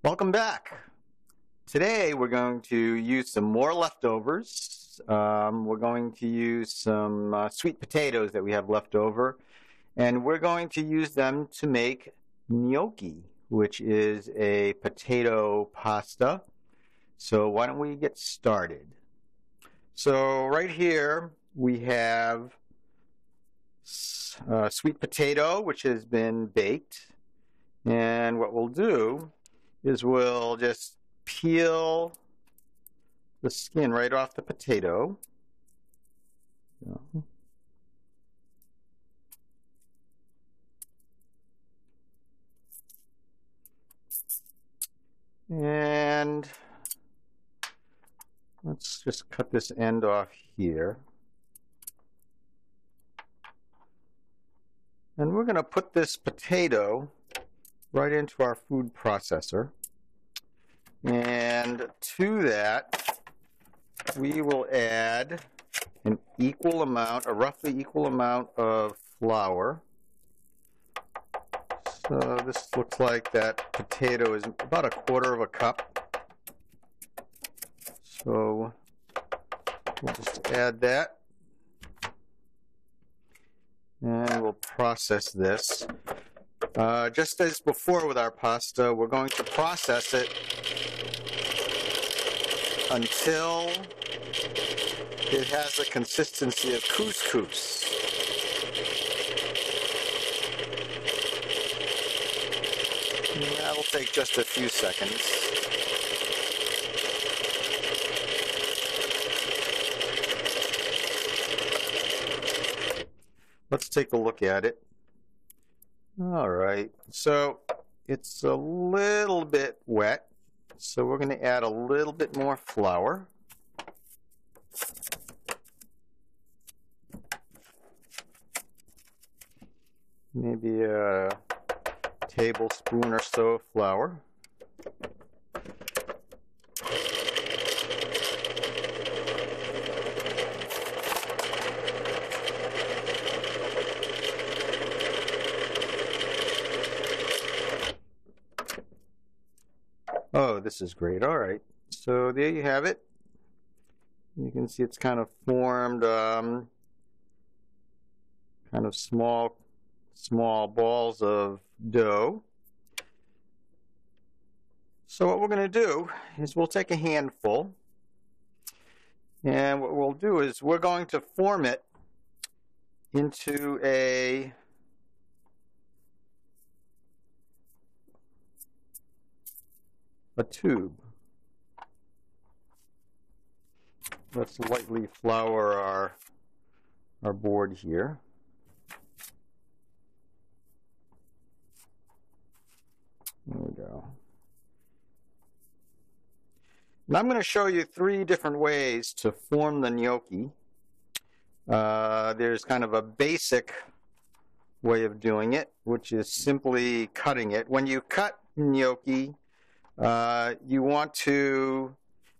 Welcome back. Today we're going to use some more leftovers. We're going to use some sweet potatoes that we have left over, and we're going to use them to make gnocchi, which is a potato pasta. So why don't we get started? So right here we have sweet potato, which has been baked, and what we'll do is we'll just peel the skin right off the potato. And let's just cut this end off here. And we're going to put this potato right into our food processor. And to that, we will add an equal amount, a roughly equal amount of flour. So this looks like that potato is about 1/4 cup. So we'll just add that. And we'll process this. Just as before with our pasta, we're going to process it until it has the consistency of couscous. And that'll take just a few seconds. Let's take a look at it. All right, so it's a little bit wet, so we're going to add a little bit more flour. Maybe a tablespoon or so of flour. Oh, this is great. All right. So there you have it. You can see it's kind of formed kind of small balls of dough. So what we're going to do is we'll take a handful, and what we'll do is we're going to form it into a tube. Let's lightly flour our board here. There we go. And I'm going to show you 3 different ways to form the gnocchi. There's kind of a basic way of doing it, which is simply cutting it. When you cut gnocchi, you want to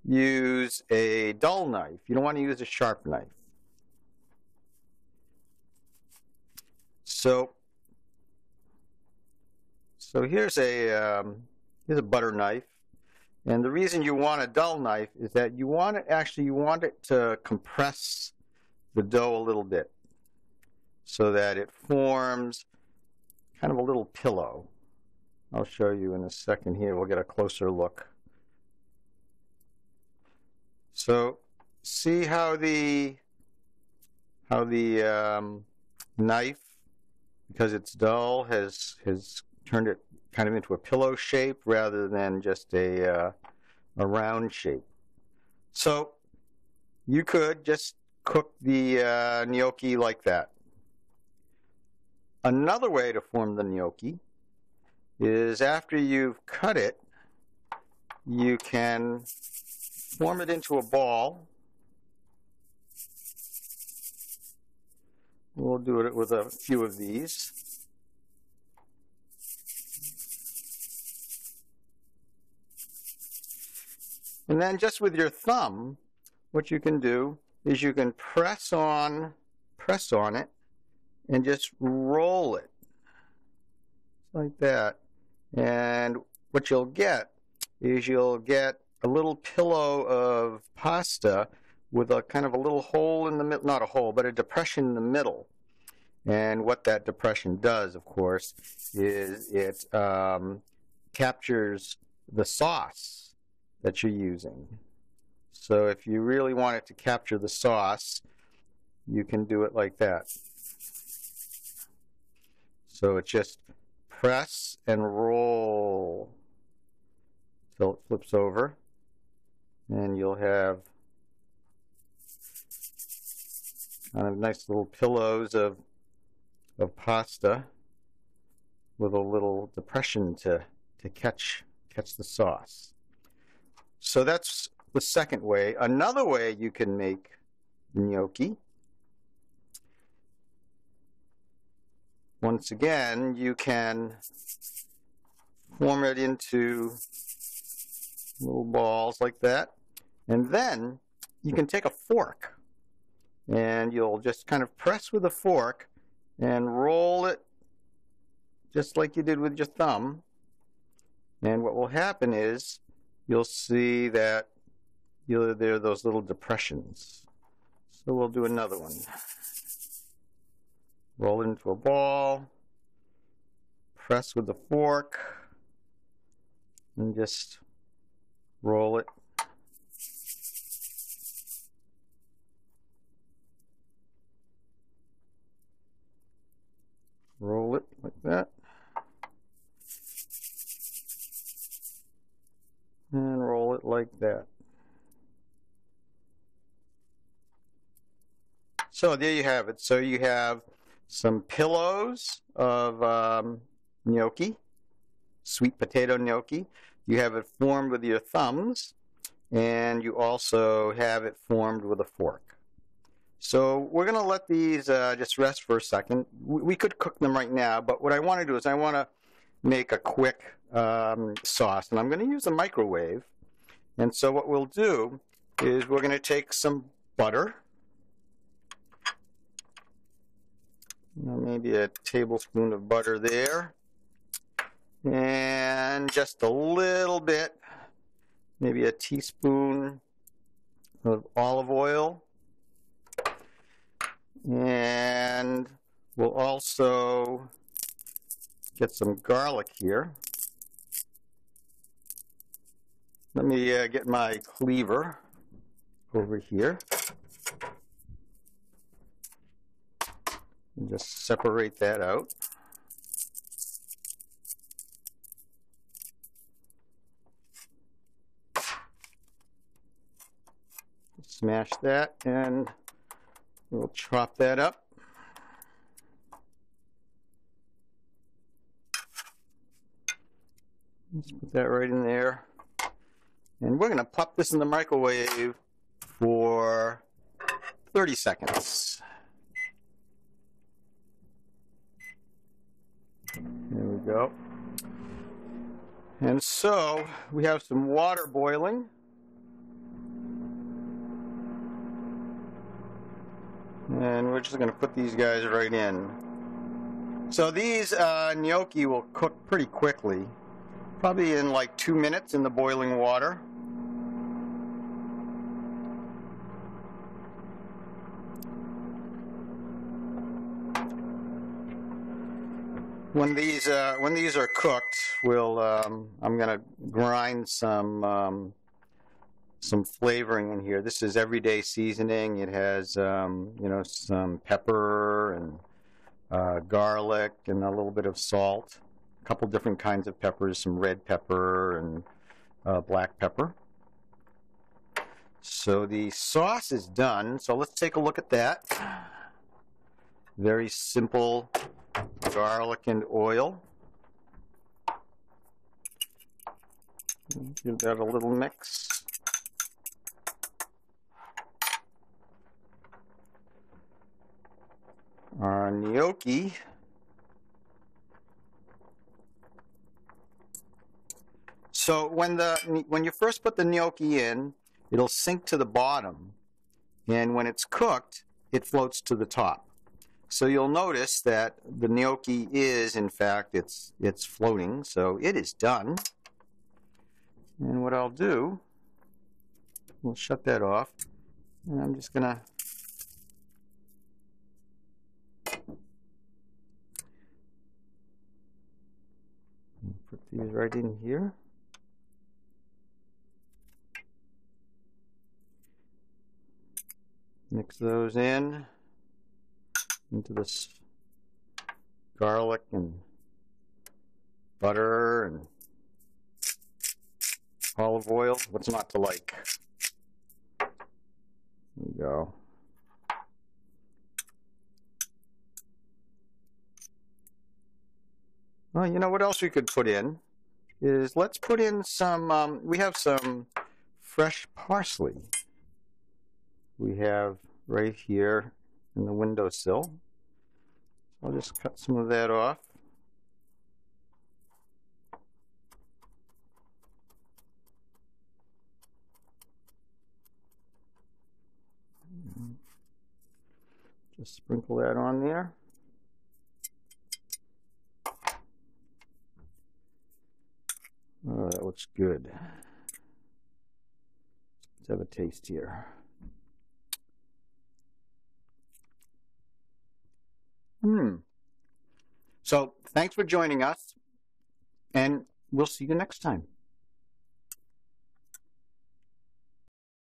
use a dull knife. You don't want to use a sharp knife. So here's a butter knife, and the reason you want a dull knife is that you want it to compress the dough a little bit, so that it forms kind of a little pillow. I'll show you in a second here. We'll get a closer look. So see how the knife, because it's dull, has turned it kind of into a pillow shape rather than just a round shape. So you could just cook the gnocchi like that. Another way to form the gnocchi is after you've cut it, you can form it into a ball. We'll do it with a few of these. And then just with your thumb, what you can do is you can press on it and just roll it like that. And what you'll get is you'll get a little pillow of pasta with a kind of a little hole in the middle, not a hole, but a depression in the middle. And what that depression does, of course, is it captures the sauce that you're using. So if you really want it to capture the sauce, you can do it like that. So it's just press and roll till it flips over, and you'll have kind of nice little pillows of pasta with a little depression to catch the sauce. So that's the second way. Another way you can make gnocchi, once again, you can form it into little balls like that, and then you can take a fork and you'll just kind of press with a fork and roll it just like you did with your thumb. And what will happen is you'll see that there are those little depressions. So we'll do another one. Roll it into a ball, press with the fork, and just roll it. Roll it like that. And roll it like that. So there you have it. So you have some pillows of gnocchi, sweet potato gnocchi. You have it formed with your thumbs, and you also have it formed with a fork. So we're going to let these just rest for a second. We could cook them right now, but what I want to do is I want to make a quick sauce, and I'm going to use a microwave. And so what we'll do is we're going to take some butter, maybe a tablespoon of butter there, and just a little bit, maybe a teaspoon of olive oil, and we'll also get some garlic here. Let me get my cleaver over here and just separate that out. Smash that, and we'll chop that up. Let's put that right in there. And we're going to pop this in the microwave for 30 seconds. There we go. And so we have some water boiling. And we're just going to put these guys right in. So these gnocchi will cook pretty quickly, probably in like 2 minutes in the boiling water. When these are cooked, I'm going to grind some flavoring in here. This is everyday seasoning. It has some pepper and garlic and a little bit of salt, a couple different kinds of peppers, some red pepper and black pepper. So the sauce is done. So let's take a look at that. Very simple garlic and oil. Give that a little mix. Our gnocchi. So when you first put the gnocchi in, it'll sink to the bottom, and when it's cooked, it floats to the top. So you'll notice that the gnocchi is, in fact, it's floating, so it is done. And what I'll do, we'll shut that off, and I'm just gonna put these right in here. Mix those in into this garlic and butter and olive oil. What's not to like? There we go. Well, you know what else we could put in is, let's put in some, we have some fresh parsley. We have right here in the windowsill. I'll just cut some of that off. Just sprinkle that on there. Oh, that looks good. Let's have a taste here. So, thanks for joining us, and we'll see you next time.